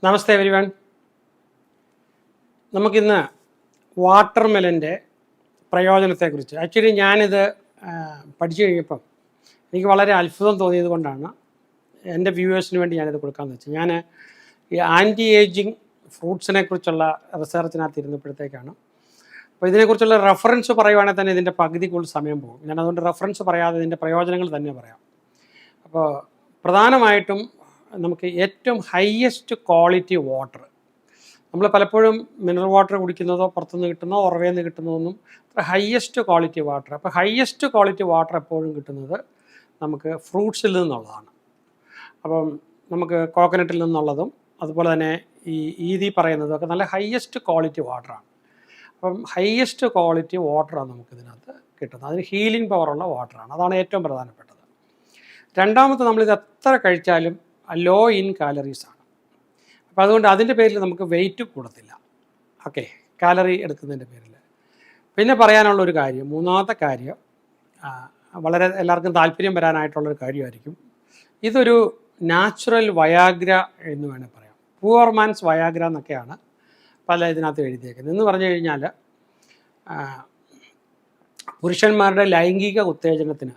നമസ്തേ everyone. നമുക്കിന്ന് വാട്ടർമെലൻ്റെ പ്രയോജനത്തെക്കുറിച്ച് actually ഞാനിത് പഠിച്ചു കഴിഞ്ഞപ്പം എനിക്ക് വളരെ അത്ഭുതം തോന്നിയത് കൊണ്ടാണ് എൻ്റെ വ്യൂവേഴ്സിന് വേണ്ടി ഞാനിത് കൊടുക്കാമെന്ന് വെച്ചാൽ ഞാൻ ഈ ആൻറ്റി ഏജിങ് ഫ്രൂട്ട്സിനെ കുറിച്ചുള്ള റിസർച്ചിനകത്ത് ഇരുന്നപ്പോഴത്തേക്കാണ്. അപ്പോൾ ഇതിനെക്കുറിച്ചുള്ള റെഫറൻസ് പറയുവാണെങ്കിൽ തന്നെ ഇതിൻ്റെ പകുതി കൂടുതൽ സമയം പോകും. ഞാൻ അതുകൊണ്ട് റെഫറൻസ് പറയാതെ ഇതിൻ്റെ പ്രയോജനങ്ങൾ തന്നെ പറയാം. അപ്പോൾ പ്രധാനമായിട്ടും നമുക്ക് ഏറ്റവും ഹയസ്റ്റ് ക്വാളിറ്റി വാട്ടർ, നമ്മൾ പലപ്പോഴും മിനറൽ വാട്ടർ കുടിക്കുന്നതോ പുറത്തുനിന്ന് കിട്ടുന്നതോ ഉറവയിൽ നിന്ന് കിട്ടുന്നതൊന്നും ഹയസ്റ്റ് ക്വാളിറ്റി വാട്ടർ. അപ്പോൾ ഹയസ്റ്റ് ക്വാളിറ്റി വാട്ടർ എപ്പോഴും കിട്ടുന്നത് നമുക്ക് ഫ്രൂട്ട്സിൽ നിന്നുള്ളതാണ്. അപ്പം നമുക്ക് കോക്കനട്ടിൽ നിന്നുള്ളതും അതുപോലെ തന്നെ ഈ ഈതി പറയുന്നതൊക്കെ നല്ല ഹയസ്റ്റ് ക്വാളിറ്റി വാട്ടറാണ്. അപ്പം ഹയസ്റ്റ് ക്വാളിറ്റി വാട്ടറാണ് നമുക്കിതിനകത്ത് കിട്ടുന്നത്. അതിന് ഹീലിംഗ് പവറുള്ള വാട്ടറാണ്. അതാണ് ഏറ്റവും പ്രധാനപ്പെട്ടത്. രണ്ടാമത്തെ, നമ്മളിത് എത്ര കഴിച്ചാലും ലോ ഇൻ കാലറീസാണ്. അപ്പോൾ അതുകൊണ്ട് അതിൻ്റെ പേരിൽ നമുക്ക് വെയിറ്റ് കൂടത്തില്ല. ഓക്കെ, കാലറി എടുക്കുന്നതിൻ്റെ പേരിൽ. പിന്നെ പറയാനുള്ളൊരു കാര്യം, മൂന്നാമത്തെ കാര്യം, വളരെ എല്ലാവർക്കും താല്പര്യം വരാനായിട്ടുള്ളൊരു കാര്യമായിരിക്കും. ഇതൊരു നാച്ചുറൽ വയാഗ്ര എന്ന് വേണേൽ പറയാം. പൂവർ മാൻസ് വയാഗ്ര എന്നൊക്കെയാണ് പല ഇതിനകത്ത് എഴുതിയേക്കുന്നത്. എന്ന് പറഞ്ഞു കഴിഞ്ഞാൽ പുരുഷന്മാരുടെ ലൈംഗിക ഉത്തേജനത്തിന്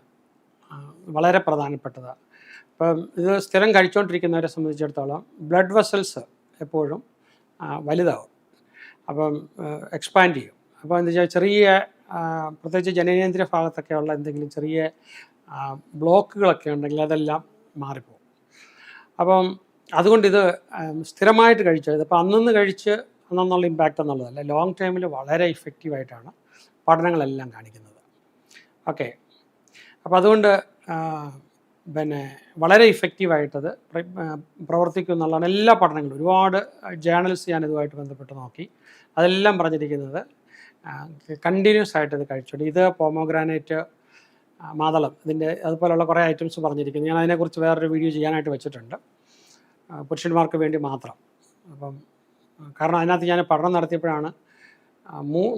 വളരെ പ്രധാനപ്പെട്ടതാണ്. ഇപ്പം ഇത് സ്ഥിരം കഴിച്ചുകൊണ്ടിരിക്കുന്നവരെ സംബന്ധിച്ചിടത്തോളം ബ്ലഡ് വെസൽസ് എപ്പോഴും വലുതാവും, അപ്പം എക്സ്പാൻഡ് ചെയ്യും. അപ്പോൾ എന്താ വെച്ചാൽ ചെറിയ പ്രത്യേകിച്ച് ജനനേന്ദ്രിയ ഭാഗത്തൊക്കെയുള്ള എന്തെങ്കിലും ചെറിയ ബ്ലോക്കുകളൊക്കെ ഉണ്ടെങ്കിൽ അതെല്ലാം മാറിപ്പോകും. അപ്പം അതുകൊണ്ട് ഇത് സ്ഥിരമായിട്ട് കഴിച്ചത്, ഇപ്പോൾ അന്നൊന്ന് കഴിച്ച് അന്നുള്ള ഇമ്പാക്റ്റ് എന്നുള്ളതല്ല, ലോങ് ടൈമിൽ വളരെ ഇഫക്റ്റീവായിട്ടാണ് പഠനങ്ങളെല്ലാം കാണിക്കുന്നത്. ഓക്കെ, അപ്പോൾ അതുകൊണ്ട് പിന്നെ വളരെ ഇഫക്റ്റീവായിട്ടത് പ്രവർത്തിക്കും എന്നുള്ളതാണ് എല്ലാ പഠനങ്ങളും. ഒരുപാട് ജേണൽസ് ഞാൻ ഇതുമായിട്ട് ബന്ധപ്പെട്ട് നോക്കി. അതെല്ലാം പറഞ്ഞിരിക്കുന്നത് കണ്ടിന്യൂസ് ആയിട്ട് ഇത് കഴിച്ചോണ്ട്. ഇത് പോമോഗ്രാനൈറ്റ്, മാതളം, ഇതിൻ്റെ അതുപോലെയുള്ള കുറേ ഐറ്റംസ് പറഞ്ഞിരിക്കുന്നു. ഞാൻ അതിനെക്കുറിച്ച് വേറൊരു വീഡിയോ ചെയ്യാനായിട്ട് വെച്ചിട്ടുണ്ട്, പുരുഷന്മാർക്ക് വേണ്ടി മാത്രം. അപ്പം കാരണം അതിനകത്ത് ഞാൻ പഠനം നടത്തിയപ്പോഴാണ്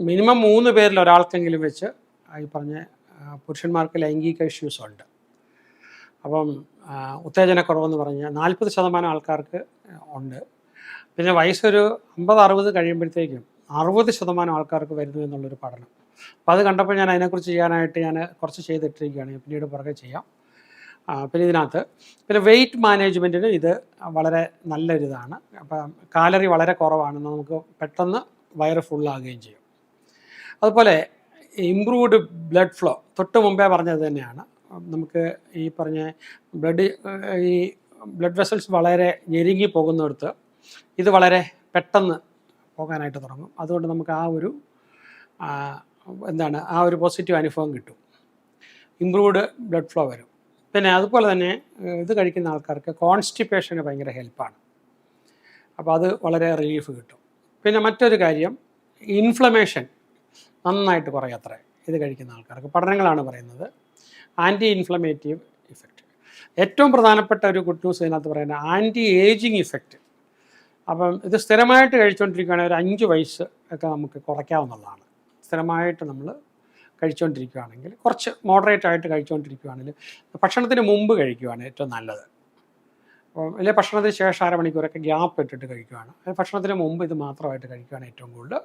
മിനിമം 3 പേരിൽ ഒരാൾക്കെങ്കിലും വെച്ച് ഈ പറഞ്ഞ പുരുഷന്മാർക്ക് ലൈംഗിക ഇഷ്യൂസ് ഉണ്ട്. അപ്പം ഉത്തേജനക്കുറവെന്ന് പറഞ്ഞാൽ 40% ആൾക്കാർക്ക് ഉണ്ട്. പിന്നെ വയസ്സൊരു 50-60 കഴിയുമ്പോഴത്തേക്കും 60% ആൾക്കാർക്ക് വരുന്നു എന്നുള്ളൊരു പഠനം. അപ്പോൾ അത് കണ്ടപ്പോൾ ഞാൻ അതിനെക്കുറിച്ച് ചെയ്യാനായിട്ട് ഞാൻ കുറച്ച് ചെയ്തിട്ടിരിക്കുകയാണ്. പിന്നീട് പുറകെ ചെയ്യാം. പിന്നെ ഇതിനകത്ത് പിന്നെ വെയിറ്റ് മാനേജ്മെൻറ്റിന് ഇത് വളരെ നല്ലൊരിതാണ്. അപ്പം കാലറി വളരെ കുറവാണെന്ന് നമുക്ക് പെട്ടെന്ന് വയറ് ഫുള്ളാകുകയും ചെയ്യും. അതുപോലെ ഇംപ്രൂവ്ഡ് ബ്ലഡ് ഫ്ലോ, തൊട്ട് മുമ്പേ പറഞ്ഞത് തന്നെയാണ്. നമുക്ക് ഈ പറഞ്ഞ ഈ ബ്ലഡ് വെസൽസ് വളരെ ഞെരുങ്ങി പോകുന്നിടത്ത് ഇത് വളരെ പെട്ടെന്ന് പോകാനായിട്ട് തുടങ്ങും. അതുകൊണ്ട് നമുക്ക് ആ ഒരു പോസിറ്റീവ് അനുഭവം കിട്ടും. ഇംപ്രൂവ്ഡ് ബ്ലഡ് ഫ്ലോ വരും. പിന്നെ അതുപോലെ തന്നെ ഇത് കഴിക്കുന്ന ആൾക്കാർക്ക് കോൺസ്റ്റിപ്പേഷന് ഭയങ്കര ഹെൽപ്പാണ്. അപ്പോൾ അത് വളരെ റിലീഫ് കിട്ടും. പിന്നെ മറ്റൊരു കാര്യം, ഇൻഫ്ലമേഷൻ നന്നായിട്ട് കുറയത്രേ ഇത് കഴിക്കുന്ന ആൾക്കാർക്ക്. പഠനങ്ങളാണ് പറയുന്നത് ആൻറ്റി ഇൻഫ്ലമേറ്റീവ് ഇഫക്റ്റ്. ഏറ്റവും പ്രധാനപ്പെട്ട ഒരു ഗുഡ് ന്യൂസ് ഇതിനകത്ത് പറയുന്നത് ആൻറ്റി ഏജിങ് ഇഫക്റ്റ്. അപ്പം ഇത് സ്ഥിരമായിട്ട് കഴിച്ചുകൊണ്ടിരിക്കുകയാണെങ്കിൽ ഒരു 5 വയസ്സ് ഒക്കെ നമുക്ക് കുറയ്ക്കാവുന്നതാണ്. സ്ഥിരമായിട്ട് നമ്മൾ കഴിച്ചുകൊണ്ടിരിക്കുകയാണെങ്കിൽ, കുറച്ച് മോഡറേറ്റ് ആയിട്ട് കഴിച്ചുകൊണ്ടിരിക്കുകയാണെങ്കിൽ, ഭക്ഷണത്തിന് മുമ്പ് കഴിക്കുകയാണ് ഏറ്റവും നല്ലത്. അപ്പം അല്ലെങ്കിൽ ഭക്ഷണത്തിന് ശേഷം 1/2 മണിക്കൂറൊക്കെ ഗ്യാപ്പ് ഇട്ടിട്ട് കഴിക്കുകയാണ്. ഭക്ഷണത്തിന് മുമ്പ് ഇത് മാത്രമായിട്ട് കഴിക്കുകയാണ് ഏറ്റവും കൂടുതൽ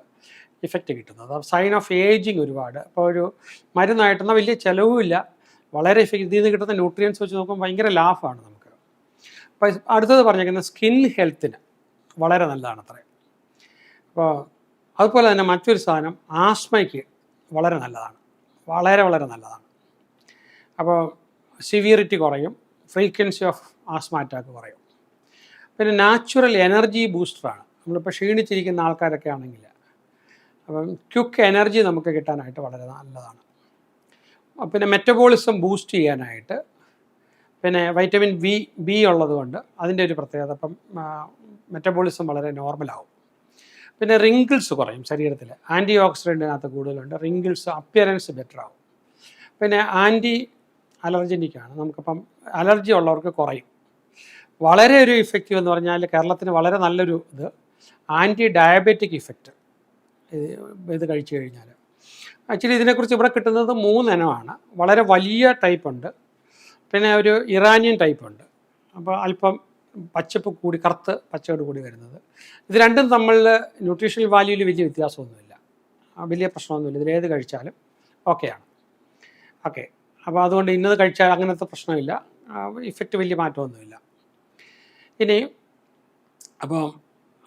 ഇഫക്റ്റ് കിട്ടുന്നത്. സൈൻ ഓഫ് ഏജിങ് ഒരുപാട്. അപ്പോൾ ഒരു മരുന്നായിട്ടെന്നാൽ വലിയ ചിലവുമില്ല, വളരെ ഇതിൽ നിന്ന് കിട്ടുന്ന ന്യൂട്രിയൻസ് വെച്ച് നോക്കുമ്പോൾ ഭയങ്കര ലാഭമാണ് നമുക്ക്. അപ്പോൾ അടുത്തത് പറഞ്ഞേക്കുന്നത് സ്കിൻ ഹെൽത്തിന് വളരെ നല്ലതാണ് അത്രേ. അപ്പോൾ അതുപോലെ തന്നെ മറ്റൊരു സാധനം ആസ്മയ്ക്ക് വളരെ നല്ലതാണ്, വളരെ വളരെ നല്ലതാണ്. അപ്പോൾ സിവിയറിറ്റി കുറയും, ഫ്രീക്വൻസി ഓഫ് ആസ്മ അറ്റാക്ക് കുറയും. പിന്നെ നാച്ചുറൽ എനർജി ബൂസ്റ്ററാണ്. നമ്മളിപ്പോൾ ക്ഷീണിച്ചിരിക്കുന്ന ആൾക്കാരൊക്കെ ആണെങ്കിൽ അപ്പം ക്വിക്ക് എനർജി നമുക്ക് കിട്ടാനായിട്ട് വളരെ നല്ലതാണ്. പിന്നെ മെറ്റബോളിസം ബൂസ്റ്റ് ചെയ്യാനായിട്ട്, പിന്നെ വൈറ്റമിൻ ബി ഉള്ളതുകൊണ്ട് അതിൻ്റെ ഒരു പ്രത്യേകത, അപ്പം മെറ്റബോളിസം വളരെ നോർമലാവും. പിന്നെ റിങ്കിൾസ് കുറയും ശരീരത്തിൽ. ആൻറ്റി ഓക്സിഡൻറ്റിനകത്ത് കൂടുതലുണ്ട്. റിങ്കിൾസ് അപ്പിയറൻസ് ബെറ്റർ ആവും. പിന്നെ ആൻറ്റി അലർജനിക്കാണ്. നമുക്കിപ്പം അലർജി ഉള്ളവർക്ക് കുറയും. വളരെ ഒരു ഇഫക്റ്റീവ് എന്ന് പറഞ്ഞാൽ കേരളത്തിന് വളരെ നല്ലൊരു ഇത് ആൻറ്റി ഡയബറ്റിക് ഇഫക്റ്റ് ഇത് കഴിച്ചു കഴിഞ്ഞാൽ. ആക്ച്വലി ഇതിനെക്കുറിച്ച് ഇവിടെ കിട്ടുന്നത് 3 ഇനമാണ്. വളരെ വലിയ ടൈപ്പ് ഉണ്ട്, പിന്നെ ഒരു ഇറാനിയൻ ടൈപ്പ് ഉണ്ട്. അപ്പോൾ അല്പം പച്ചപ്പ് കൂടി കറുത്ത് പച്ചയോട് കൂടി വരുന്നത്. ഇത് രണ്ടും തമ്മിൽ ന്യൂട്രീഷണൽ വാല്യൂവിൽ വലിയ വ്യത്യാസമൊന്നുമില്ല, വലിയ പ്രശ്നമൊന്നുമില്ല. ഇതിലേത് കഴിച്ചാലും ഓക്കെയാണ്. ഓക്കെ, അപ്പോൾ അതുകൊണ്ട് ഇന്നത് കഴിച്ചാൽ അങ്ങനത്തെ പ്രശ്നമില്ല, ഇഫക്റ്റ് വലിയ മാറ്റമൊന്നുമില്ല. ഇനി അപ്പോൾ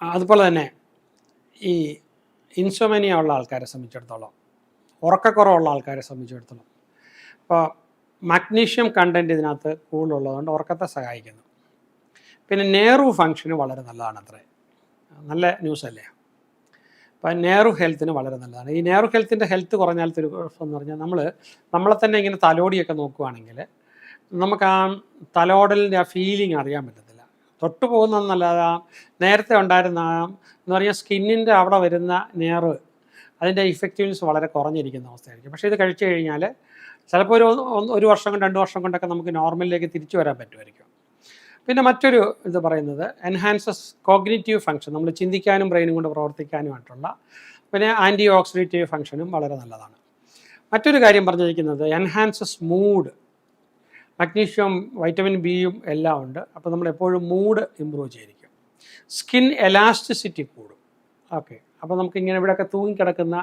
അതുപോലെ തന്നെ ഈ ഇൻസോമനിയ ഉള്ള ആൾക്കാരെ സംബന്ധിച്ചിടത്തോളം, ഉറക്കക്കുറവുള്ള ആൾക്കാരെ സംബന്ധിച്ചിടത്തോളം, അപ്പോൾ മഗ്നീഷ്യം കണ്ടൻറ്റ് ഇതിനകത്ത് കൂടുതലുള്ളതുകൊണ്ട് ഉറക്കത്തെ സഹായിക്കുന്നു. പിന്നെ നെർവ് ഫങ്ഷന് വളരെ നല്ലതാണ് അത്രേ. നല്ല ന്യൂസ് അല്ലേ? അപ്പം നെർവ് ഹെൽത്തിന് വളരെ നല്ലതാണ്. ഈ നെർവ് ഹെൽത്തിൻ്റെ ഹെൽത്ത് കുറഞ്ഞാലത്തെ ഒരു കുഴപ്പം എന്ന് പറഞ്ഞാൽ നമ്മളെ തന്നെ ഇങ്ങനെ തലോടിയൊക്കെ നോക്കുകയാണെങ്കിൽ നമുക്ക് ആ തലോടലിൻ്റെ ആ ഫീലിംഗ് അറിയാൻ പറ്റത്തില്ല. തൊട്ട് പോകുന്നതെന്നല്ലാതെ നേരത്തെ ഉണ്ടായിരുന്ന എന്ന് പറഞ്ഞാൽ സ്കിന്നിൻ്റെ അവിടെ വരുന്ന നെർവ് അതിൻ്റെ ഇഫക്റ്റീവ്നെസ് വളരെ കുറഞ്ഞിരിക്കുന്ന അവസ്ഥയായിരിക്കും. പക്ഷേ ഇത് കഴിച്ചു കഴിഞ്ഞാൽ ചിലപ്പോൾ ഒരു വർഷം കൊണ്ട് 2 വർഷം കൊണ്ടൊക്കെ നമുക്ക് നോർമലിലേക്ക് തിരിച്ചു വരാൻ പറ്റുമായിരിക്കും. പിന്നെ മറ്റൊരു ഇത് പറയുന്നത് എൻഹാൻസസ് കോഗ്നിറ്റീവ് ഫങ്ഷൻ, നമ്മൾ ചിന്തിക്കാനും ബ്രെയിനും കൊണ്ട് പ്രവർത്തിക്കാനുമായിട്ടുള്ള. പിന്നെ ആൻറ്റി ഓക്സിഡേറ്റീവ് ഫങ്ഷനും വളരെ നല്ലതാണ്. മറ്റൊരു കാര്യം പറഞ്ഞിരിക്കുന്നത് എൻഹാൻസസ് മൂഡ്. മഗ്നീഷ്യം, വൈറ്റമിൻ ബിയും എല്ലാം ഉണ്ട്. അപ്പോൾ നമ്മൾ എപ്പോഴും മൂഡ് ഇമ്പ്രൂവ് ചെയ്തിരിക്കും. സ്കിൻ എലാസ്റ്റിസിറ്റി കൂടും. ഓക്കെ, അപ്പോൾ നമുക്കിങ്ങനെ ഇവിടെയൊക്കെ തൂങ്ങിക്കിടക്കുന്ന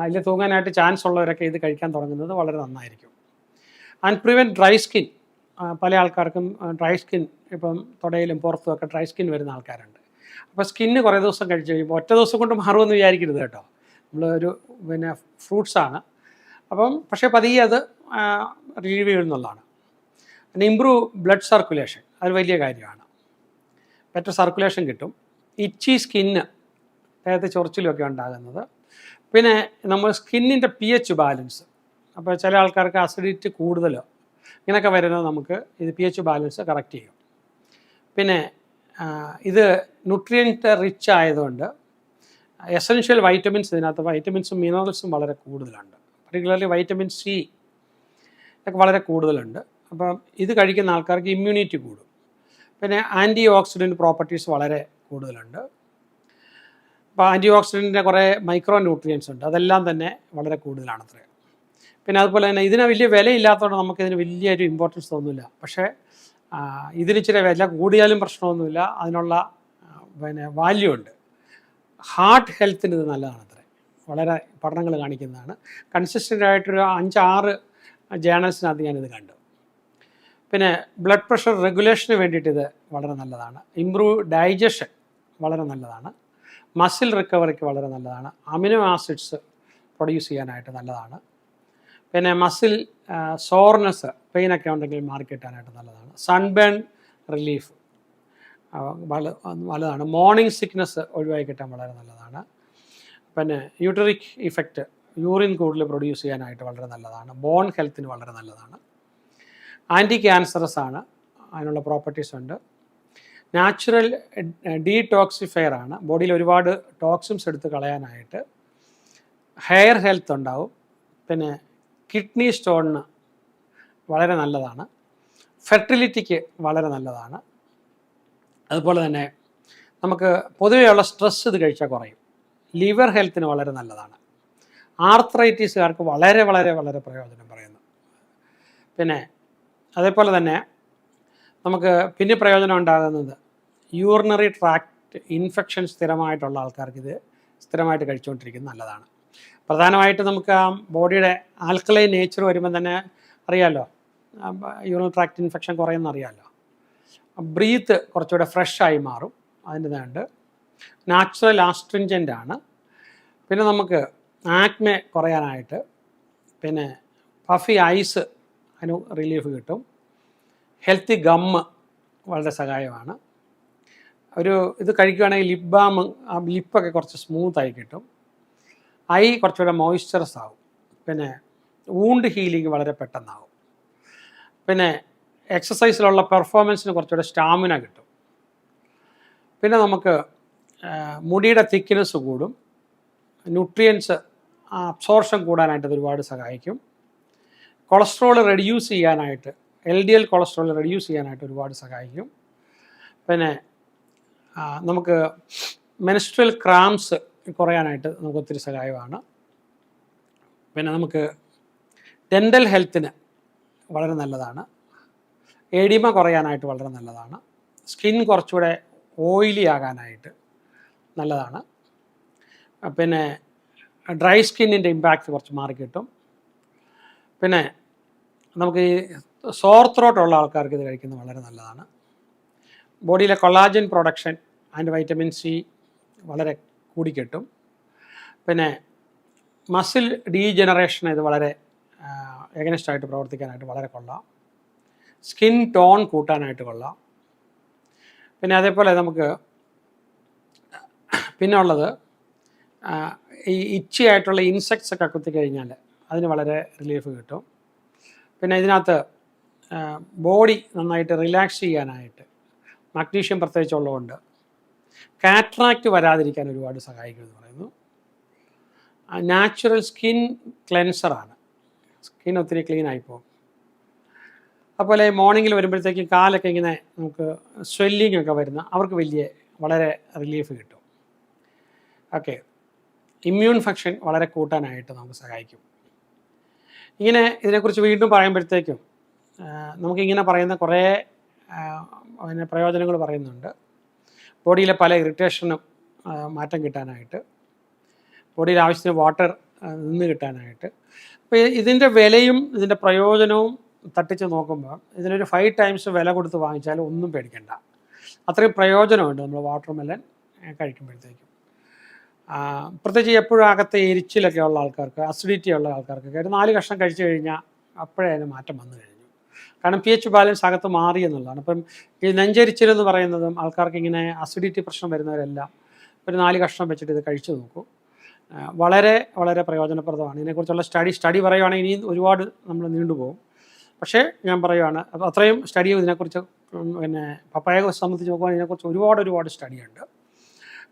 ഇതിൽ തൂങ്ങാനായിട്ട് ചാൻസ് ഉള്ളവരൊക്കെ ഇത് കഴിക്കാൻ തുടങ്ങുന്നത് വളരെ നന്നായിരിക്കും. And prevent dry skin. പല ആൾക്കാർക്കും ഡ്രൈ സ്കിൻ, ഇപ്പം തുടയിലും പുറത്തുമൊക്കെ ഡ്രൈ സ്കിൻ വരുന്ന ആൾക്കാരുണ്ട്. അപ്പോൾ സ്കിന്ന് കുറേ ദിവസം കഴിച്ച് കഴിയുമ്പോൾ ഒറ്റ ദിവസം കൊണ്ട് മാറുമെന്ന് വിചാരിക്കരുത് കേട്ടോ. നമ്മളൊരു ഫ്രൂട്ട്സാണ്. അപ്പം പക്ഷേ പതിയെ അത് റിലീവ് ചെയ്യുന്നുള്ളതാണ്. പിന്നെ ഇമ്പ്രൂവ് ബ്ലഡ് സർക്കുലേഷൻ, അത് വലിയ കാര്യമാണ്. ബെറ്റർ സർക്കുലേഷൻ കിട്ടും. ഇച്ചി സ്കിന്ന്, ദേഹത്ത് ചൊറിച്ചിലൊക്കെ ഉണ്ടാകുന്നത്. പിന്നെ നമ്മൾ സ്കിന്നിൻ്റെ pH ബാലൻസ്, അപ്പോൾ ചില ആൾക്കാർക്ക് അസിഡിറ്റി കൂടുതലോ ഇങ്ങനെയൊക്കെ വരുന്നത് നമുക്ക് ഇത് pH ബാലൻസ് കറക്റ്റ് ചെയ്യും. പിന്നെ ഇത് ന്യൂട്രിയൻറ്റ് റിച്ച് ആയതുകൊണ്ട് എസെൻഷ്യൽ വൈറ്റമിൻസ്, ഇതിനകത്ത് വൈറ്റമിൻസും മിനറൽസും വളരെ കൂടുതലുണ്ട്. പർട്ടിക്കുലർലി വൈറ്റമിൻ സി ഒക്കെ വളരെ കൂടുതലുണ്ട്. അപ്പം ഇത് കഴിക്കുന്ന ആൾക്കാർക്ക് ഇമ്മ്യൂണിറ്റി കൂടും. പിന്നെ ആൻറ്റി ഓക്സിഡൻറ്റ് പ്രോപ്പർട്ടീസ് വളരെ കൂടുതലുണ്ട്. അപ്പോൾ ആൻറ്റി ഓക്സിഡൻറ്റിൻ്റെ കുറേ മൈക്രോ ന്യൂട്രിയൻസ് ഉണ്ട്, അതെല്ലാം തന്നെ വളരെ കൂടുതലാണ് അത്രയും. പിന്നെ അതുപോലെ തന്നെ ഇതിന് വലിയ വിലയില്ലാത്തതുകൊണ്ട് നമുക്കിതിന് വലിയൊരു ഇമ്പോർട്ടൻസ് തോന്നില്ല. പക്ഷേ ഇതിന് ഇച്ചിരി വില കൂടിയാലും പ്രശ്നമൊന്നുമില്ല, അതിനുള്ള വാല്യൂ ഉണ്ട്. ഹാർട്ട് ഹെൽത്തിന് ഇത് നല്ലതാണ് അത്രേ, വളരെ പഠനങ്ങൾ കാണിക്കുന്നതാണ്. കൺസിസ്റ്റൻ്റ് ആയിട്ടൊരു 5-6 ജേണൽസിനകത്ത് ഞാനിത് കണ്ടു. പിന്നെ ബ്ലഡ് പ്രഷർ റെഗുലേഷന് വേണ്ടിയിട്ട് ഇത് വളരെ നല്ലതാണ്. ഇംപ്രൂവ് ഡൈജഷൻ വളരെ നല്ലതാണ്. മസിൽ റിക്കവറിക്ക് വളരെ നല്ലതാണ്. അമിനോ ആസിഡ്സ് പ്രൊഡ്യൂസ് ചെയ്യാനായിട്ട് നല്ലതാണ്. പിന്നെ മസിൽ സോർനെസ്, പെയിനൊക്കെ ഉണ്ടെങ്കിൽ മാറിക്കിട്ടാനായിട്ട് നല്ലതാണ്. സൺബേൺ റിലീഫ് നല്ലതാണ്. മോർണിംഗ് സിക്നസ് ഒഴിവാക്കി കിട്ടാൻ വളരെ നല്ലതാണ്. പിന്നെ യൂട്ടറിക് ഇഫക്റ്റ്, യൂറിൻ കൂടുതൽ പ്രൊഡ്യൂസ് ചെയ്യാനായിട്ട് വളരെ നല്ലതാണ്. ബോൺ ഹെൽത്തിന് വളരെ നല്ലതാണ്. ആൻറ്റി ക്യാൻസറസ് ആണ്, അതിനുള്ള പ്രോപ്പർട്ടീസ് ഉണ്ട്. നാച്ചുറൽ ഡീടോക്സിഫയർ ആണ്, ബോഡിയിൽ ഒരുപാട് ടോക്സിൻസ് എടുത്ത് കളയാനായിട്ട്. ഹെയർ ഹെൽത്ത് ഉണ്ടാവും. പിന്നെ കിഡ്നി സ്റ്റോണിന് വളരെ നല്ലതാണ്. ഫെർട്ടിലിറ്റിക്ക് വളരെ നല്ലതാണ്. അതുപോലെ തന്നെ നമുക്ക് പൊതുവെയുള്ള സ്ട്രെസ് ഇത് കഴിച്ചാൽ കുറയും. ലിവർ ഹെൽത്തിന് വളരെ നല്ലതാണ്. ആർത്രൈറ്റീസുകാർക്ക് വളരെ വളരെ വളരെ പ്രയോജനം പറയുന്നു. പിന്നെ അതേപോലെ തന്നെ നമുക്ക് പിന്നെ പ്രയോജനം ഉണ്ടാകുന്നത് യൂറിനറി ട്രാക്റ്റ് ഇൻഫെക്ഷൻ സ്ഥിരമായിട്ടുള്ള ആൾക്കാർക്ക് ഇത് സ്ഥിരമായിട്ട് കഴിച്ചുകൊണ്ടിരിക്കുന്നത് നല്ലതാണ്. പ്രധാനമായിട്ട് നമുക്ക് ആ ബോഡിയുടെ ആൽക്കലൈൻ നേച്ചർ വരുമ്പോൾ തന്നെ അറിയാമല്ലോ, യൂറിനറി ട്രാക്റ്റ് ഇൻഫെക്ഷൻ കുറയുമെന്ന് അറിയാമല്ലോ. ബ്രീത്ത് കുറച്ചുകൂടെ ഫ്രഷായി മാറും. അതിൻ്റെ ഇതുണ്ട്. നാച്ചുറൽ ആസ്ട്രിൻജൻ്റ് ആണ്. പിന്നെ നമുക്ക് ആക്നെ കുറയാനായിട്ട്, പിന്നെ പഫി ഐസ് അതിന് റിലീഫ് കിട്ടും. ഹെൽത്തി ഗമ്മ് വളരെ സഹായമാണ്. ഇത് കഴിക്കുകയാണെങ്കിൽ ലിപ് ബാം, ലിപ്പൊക്കെ കുറച്ച് സ്മൂത്തായി കിട്ടും. ഐ കുറച്ചുകൂടെ മോയ്സ്ചറസ് ആവും. പിന്നെ വൂണ്ട് ഹീലിംഗ് വളരെ പെട്ടെന്നാവും. പിന്നെ എക്സസൈസിലുള്ള പെർഫോമൻസിന് കുറച്ചുകൂടെ സ്റ്റാമിന കിട്ടും. പിന്നെ നമുക്ക് മുടിയുടെ തിക്നെസ് കൂടും. ന്യൂട്രിയൻസ് അബ്സോർഷൻ കൂടാനായിട്ട് ഒരുപാട് സഹായിക്കും. കൊളസ്ട്രോൾ റെഡ്യൂസ് ചെയ്യാനായിട്ട്, LDL കൊളസ്ട്രോൾ റെഡ്യൂസ് ചെയ്യാനായിട്ട് ഒരുപാട് സഹായിക്കും. പിന്നെ നമുക്ക് മെൻസ്ട്രൽ ക്രാംസ് കുറയാനായിട്ട് നമുക്ക് ഒത്തിരി സഹായമാണ്. പിന്നെ ഡെൻ്റൽ ഹെൽത്തിന് വളരെ നല്ലതാണ്. എഡിമ കുറയാനായിട്ട് വളരെ നല്ലതാണ്. സ്കിൻ കുറച്ചുകൂടെ ഓയിലി ആകാനായിട്ട് നല്ലതാണ്. പിന്നെ ഡ്രൈ സ്കിന്നിൻ്റെ ഇമ്പാക്റ്റ് കുറച്ച് മാറിക്കിട്ടും. പിന്നെ നമുക്ക് ഈ സോർ ത്രോട്ട് ഉള്ള ആൾക്കാർക്ക് ഇത് കഴിക്കുന്നത് വളരെ നല്ലതാണ്. ബോഡിയിലെ collagen production and vitamin C വളരെ കൂടിക്കിട്ടും. പിന്നെ മസിൽ ഡീജനറേഷൻ ഇത് വളരെ എഗനസ്റ്റായിട്ട് പ്രവർത്തിക്കാനായിട്ട് വളരെ കൊള്ളാം. സ്കിൻ ടോൺ കൂട്ടാനായിട്ട് കൊള്ളാം. പിന്നെ അതേപോലെ നമുക്ക് പിന്നെ ഉള്ളത് ഈ ഇച്ചി ആയിട്ടുള്ള ഇൻസെക്ട്സ് ഒക്കെ കുത്തിക്കഴിഞ്ഞാൽ അതിന് വളരെ റിലീഫ് കിട്ടും. പിന്നെ ഇതിനകത്ത് ബോഡി നന്നായിട്ട് റിലാക്സ് ചെയ്യാനായിട്ട് മഗ്നീഷ്യം പ്രത്യേകിച്ചുള്ളതുകൊണ്ട് കാറ്ററാക്റ്റ് വരാതിരിക്കാൻ ഒരുപാട് സഹായിക്കുമെന്ന് പറയുന്നു. നാച്ചുറൽ സ്കിൻ ക്ലെൻസറാണ്, സ്കിൻ ഒത്തിരി ക്ലീൻ ആയിപ്പോകും. അതുപോലെ മോർണിംഗിൽ വരുമ്പോഴത്തേക്കും കാലൊക്കെ ഇങ്ങനെ നമുക്ക് സ്വെല്ലിംഗ് ഒക്കെ വരുന്ന അവർക്ക് വളരെ റിലീഫ് കിട്ടും. ഓക്കെ, ഇമ്മ്യൂൺ ഫങ്ഷൻ വളരെ കൂട്ടാനായിട്ട് നമുക്ക് സഹായിക്കും. ഇങ്ങനെ ഇതിനെക്കുറിച്ച് വീണ്ടും പറയുമ്പോഴത്തേക്കും നമുക്കിങ്ങനെ പറയുന്ന കുറേ പിന്നെ പ്രയോജനങ്ങൾ പറയുന്നുണ്ട്. ബോഡിയിലെ പല ഇറിറ്റേഷനും മാറ്റം കിട്ടാനായിട്ട്, ബോഡിയിൽ ആവശ്യത്തിന് വാട്ടർ നിന്ന് കിട്ടാനായിട്ട്. അപ്പോൾ ഇതിൻ്റെ വിലയും ഇതിൻ്റെ പ്രയോജനവും തട്ടിച്ച് നോക്കുമ്പോൾ ഇതിനൊരു 5 times വില കൊടുത്ത് വാങ്ങിച്ചാലും ഒന്നും പേടിക്കണ്ട. അത്രയും പ്രയോജനമുണ്ട് നമ്മൾ വാട്ടർ മെലൺ കഴിക്കുമ്പോഴത്തേക്കും. പ്രത്യേകിച്ച് എപ്പോഴും അകത്തെ എരിച്ചിലൊക്കെ ഉള്ള ആൾക്കാർക്ക്, അസിഡിറ്റി ഉള്ള ആൾക്കാർക്കൊക്കെ ഒരു 4 കഷ്ണം കഴിച്ചു കഴിഞ്ഞാൽ അപ്പോഴേ അതിന് മാറ്റം വന്നു കഴിഞ്ഞു. കാരണം pH ബാലൻസ് അകത്ത് മാറി എന്നുള്ളതാണ്. അപ്പം ഈ നെഞ്ചരിച്ചിലെന്ന് പറയുന്നതും ആൾക്കാർക്ക് ഇങ്ങനെ അസിഡിറ്റി പ്രശ്നം വരുന്നവരെല്ലാം ഒരു 4 കഷ്ണം വെച്ചിട്ട് ഇത് കഴിച്ചു നോക്കൂ. വളരെ വളരെ പ്രയോജനപ്രദമാണ്. ഇതിനെക്കുറിച്ചുള്ള സ്റ്റഡി പറയുവാണെങ്കിൽ ഇനിയും ഒരുപാട് നമ്മൾ നീണ്ടുപോകും. പക്ഷേ ഞാൻ പറയുവാണ്, അത്രയും സ്റ്റഡിയും ഇതിനെക്കുറിച്ച് പിന്നെ പപ്പായയെ സംബന്ധിച്ച് നോക്കുവാണെങ്കിൽ ഇതിനെക്കുറിച്ച് ഒരുപാട് സ്റ്റഡിയുണ്ട്.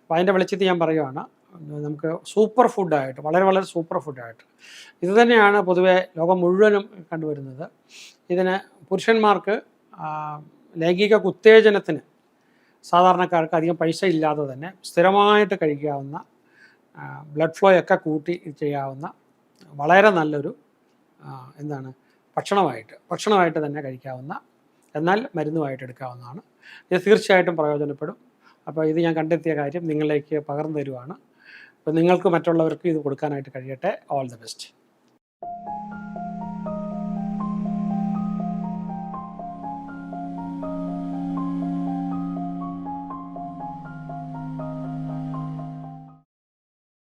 അപ്പോൾ അതിൻ്റെ വെളിച്ചത്തിൽ ഞാൻ പറയുവാണ്, നമുക്ക് സൂപ്പർ ഫുഡായിട്ട് വളരെ സൂപ്പർ ഫുഡായിട്ട് ഇത് തന്നെയാണ് പൊതുവെ ലോകം മുഴുവനും കണ്ടുവരുന്നത്. ഇതിന് പുരുഷന്മാർക്ക് ലൈംഗിക ഉത്തേജനത്തിന് സാധാരണക്കാർക്ക് അധികം പൈസ ഇല്ലാതെ തന്നെ സ്ഥിരമായിട്ട് കഴിക്കാവുന്ന, ബ്ലഡ് ഫ്ലോ ഒക്കെ കൂട്ടി ചെയ്യാവുന്ന വളരെ നല്ലൊരു ഭക്ഷണമായിട്ട് തന്നെ കഴിക്കാവുന്ന, എന്നാൽ മരുന്നുമായിട്ട് എടുക്കാവുന്നതാണ്. ഇത് തീർച്ചയായിട്ടും പ്രയോജനപ്പെടും. അപ്പോൾ ഇത് ഞാൻ കണ്ടെത്തിയ കാര്യം നിങ്ങളിലേക്ക് പകർന്നു തരുവാണ്. അപ്പോൾ നിങ്ങൾക്ക് മറ്റുള്ളവർക്ക് ഇത് കൊടുക്കാനായിട്ട് കഴിയട്ടെ. All the best.